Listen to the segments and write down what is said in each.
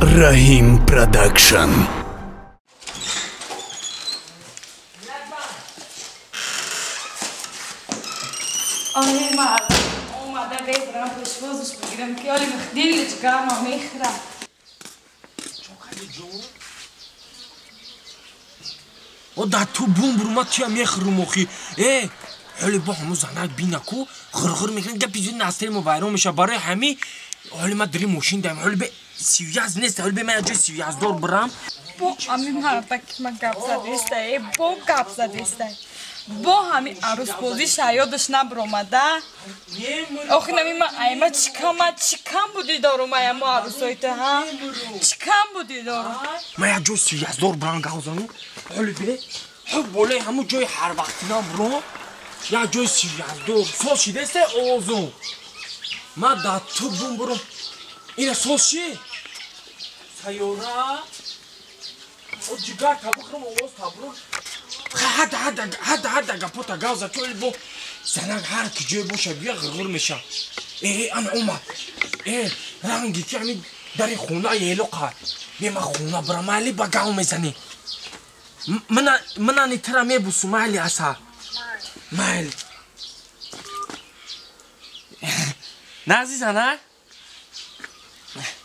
Rahim Production. آره مردم اومدم ببرم پشوازش بگیرم که حالی مخدیلش گرم میخرم او دا تو بوم بروما تیا میخرم اخی حالی با همون زنک بی نکو غرغر میکنن که پیزون نستری ما بیرون میشه برای همی حالی ما داری موشین دارم حالی به 31 نیست حالی به من جای 31 دور برم با همین مردم که من گپ زدیسته با گپ زدیسته با همین عروس بازی شایدش نبرومده آخی نمی من ایمه چیکم بودی دارم ایمه عروسای تو ها چیکم بودی دارم من یک جای 31 دور برم گوزنو حالی به بالای همون جای هر وقتی نبرم یک جای 31 دور سوز شیده است اوزون من دا تو بوم برم اینه سوز شی سیاره او جگر تبخرم اوز تبرم حد گپوتا گوزه تو البو زنگ هر کی جای باشه بیا غرغر میشه انا اومد رنگی که همین داری خونه یلو قد بیا من خونه برم علی با گاو میزنی من آنی ترا میبوسو مالی اصلا مالی نه عزیزه نه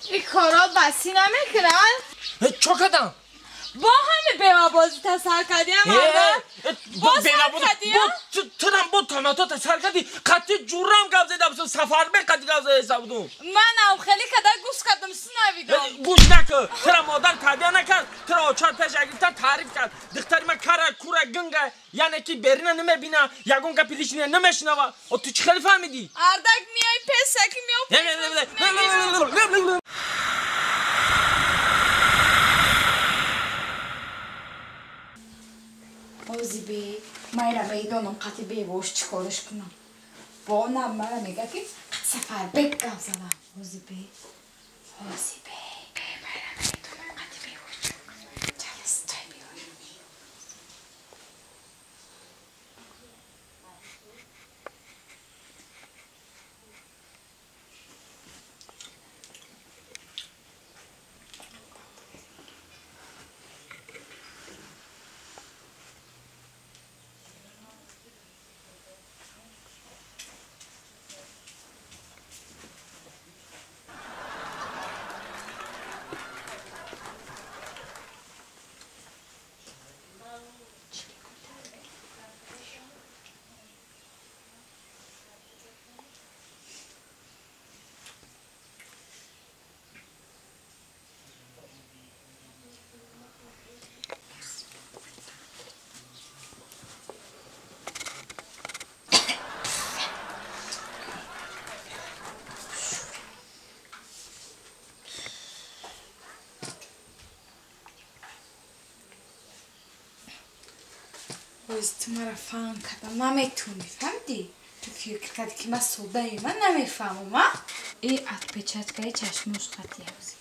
این کارا بسی نمیکنن چو کدم با همه بیوه بازی تسر کردی هم مردم با سر کردی هم ترم بود تاناتا تسر کردی قطعی جورم گفت زیده سفر به قطعی گفت زیده سبودم من او خیلی کده گوش کردم سنویدم گوش نکن ترا مادر تدیه نکرد ترا آچار پیش اگریتن تعریف کرد دختری من کره کوره گنگه یعنی که برینه نمیبینه یگون که پیلیشنیه نمیشنوه و تو چی خیلی فهمیدی؟ اردک میای پسکی میام اوزی بی مایرا میدانم قطعی بی باش چیکارش کنم با نم مرا میگه که سفر بک گفت زدم اوزی بی مایرا میدانم قطعی بی باش چیکار کنم جلستای بیارم تو مرا فهم کردم نمیتونی فهمیدی؟ تو فکر کردی که من صبحی من نمیفهمم ها؟ این ات پیچتگاه چشموش خطی هست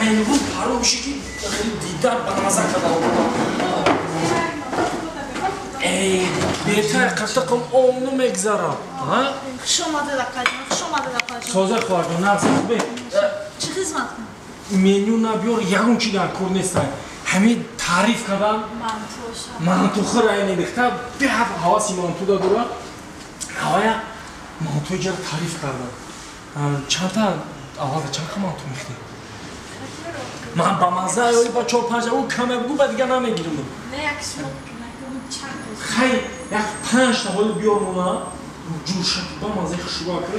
اینو پارو میشه که دیدار بنازه کدام بهتر قطعم اونو میگذارم شما دادم سازه خواهدم نفسه خوبه چی خدمت کنم؟ منیو نبیار یکون چی در کور نیستن همین تعریف کردم منتو خرای نمیخته به حواسی منتو دادورا هوای منتو جر تعریف کردم چند تا آواز چند تا منتو میخته من با مزه اولی با 4-5 او کمه بگو با دیگه نمیگیرم نه یکیش چند خیلی یک 5 تا حالا بیار مونا جور شد با مزه خشوگاه کرد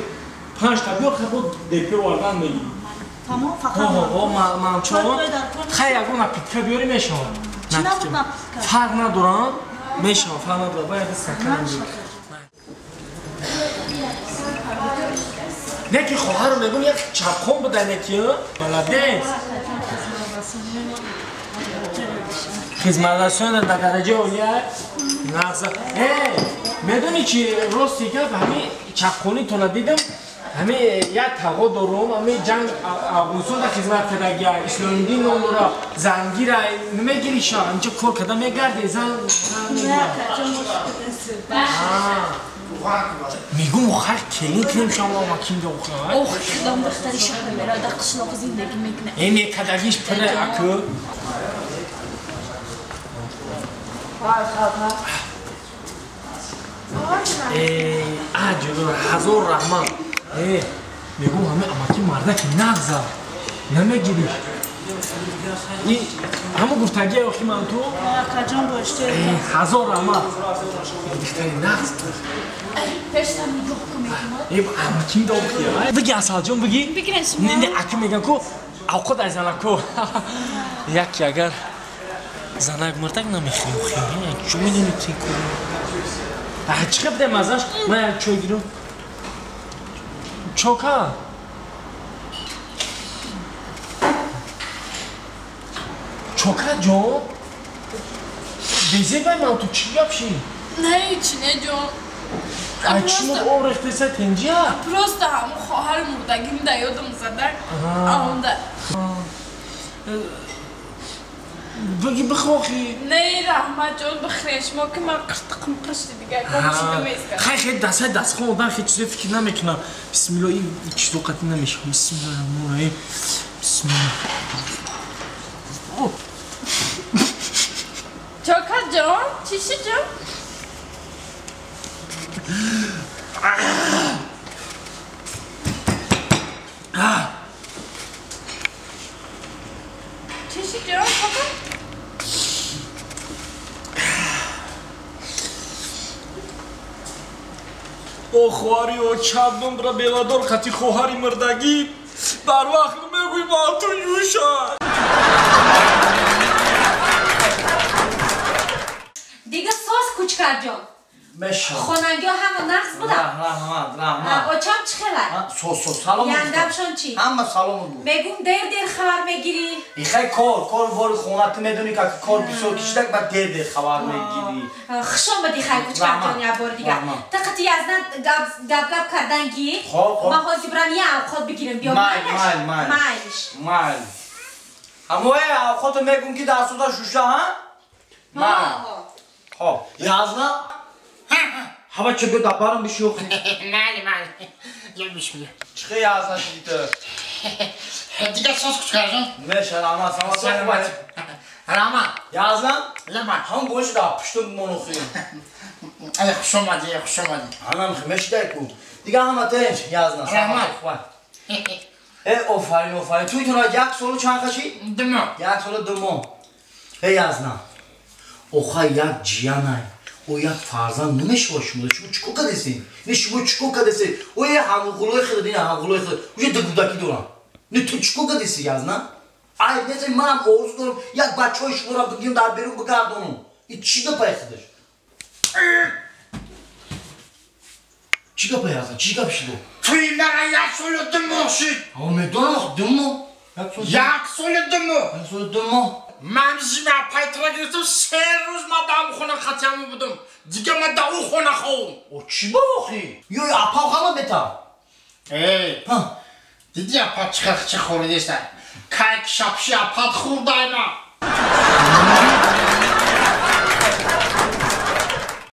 5 تا بیار خیلی بود دیپی واردن میگیرم تمام فقط من چون خیلی اگه نپیتکه بیاری میشم چی نبود نپیتکه؟ فرق ندارم میشم فرق ندارم باید سکنم بگیر نه که خواهرم میگم یک چپخون بودن یکی بلده خدمتشون در درجه اولیه نقصه میدونی که راستی که همین چاقونی تو ندیدم همین یک تاغو دارم همین جنگ افغانستان در خدمت کردگی اسلام دین نمورا زنگیر نمیگیری شا اینجا کار کده میگردی زن میگم خر کلی کنیم شما ما کیم دو خواهد اوه کدام دختری شهر میره در قشلاق زندگی میکنه این یک کدگیش پره اکو جلو هزار رحمت میگم همه اماکی مرده که نغزه نمیگیری این همه گفتگی اخی من تو کجان باشته هزار رحمت بختری نغز پشتم نگاه کنم ای اماکی دا بخیه بگی اصال جون بگی بگیر اسم نه اکی میگن که اوقات از زنکو یکی اگر زنک مرتک نمیخویم خیلی چون میدونی توی کنیم چقدر بده مزش من یک چای گیرم چوکا چوکا جون بیزه بای من تو چی گفشی؟ نه هیچی نه جون چی مو او رخته سه تنجی ها؟ پروست همون خواهر مردگیم در یادم زده آنده بگی بخواهی نه رحمت جون بخریش ما که من قرطقم قشتی دیگه کامشیده میزگرد خیلی خیلی دست خون آدم خیلی چیزی فکر نمیکنم بسم الله این چیز قطعی نمیشه بسم الله الرحمن الرحیم بسم الله چوکا جون چیشی جون چیشی جون چوکا او خواهری او چندم را بیلادار خطی خواهری مردگی بر وقت نمیگوی ما تو یوشا دیگه ساز کوچکر جان بشه خوننگی ها همه نقص بودم رحمت او چم چه خبر؟ سوس سلام یندمشون چی؟ همه سلام بود بگم دیر خبر میگیری؟ ایخای کار باری خونت میدونی که کار بسیار کشیدک بعد دیر خبر میگیری خشم بدی خیلی کوچکر جان یا بار دیگه تقتی از نه گب کردن گیر ما خود جبرانی خود بگیرم بیا مایل هموه خودتو میگم که در سودا شوشه ها؟ خب یازنا هوا چه بود دبارم بشوخ مالی یه بیشمیه چه یازنا شدیده دیگه ساز کوچکر جان میشه راما سما صحبت راما یازنا لما هم گوش دا پشتم منوخیم ای خوش اومدی همه خمش دایکو دیگه همه تنش یازنا سما صحبت آفرین توی تو را یک سالو چند خشی؟ دمو یک سالو دمو یازنا اوخای یک جیانای او یک فرزند نمیشه باشیم شما چیکو کدیسین نه شما چیکو کدیسی او یه همغلوی خود نه همغلوی خود او یه دگودکی دارم نه تو چیکو کدیسی یازنا ای مثل منم آرزو دارم یک بچهای شما را بگیم در بیرون بگردونم این چی دا پای خودش چی دا پای یازنا چی گپ شد توی مرا یک سال دمو شد او میدونم دمو یک سال دمو من زیمه پایترا گرفتم 3 روز ما دام خونه خطیامو بودم دیگه ما دا او خونه خوام او چی با آخی؟ یو اپاو خواهم بتا ای دیدی اپا چه خوردیسته که شبشی اپات خورده اینا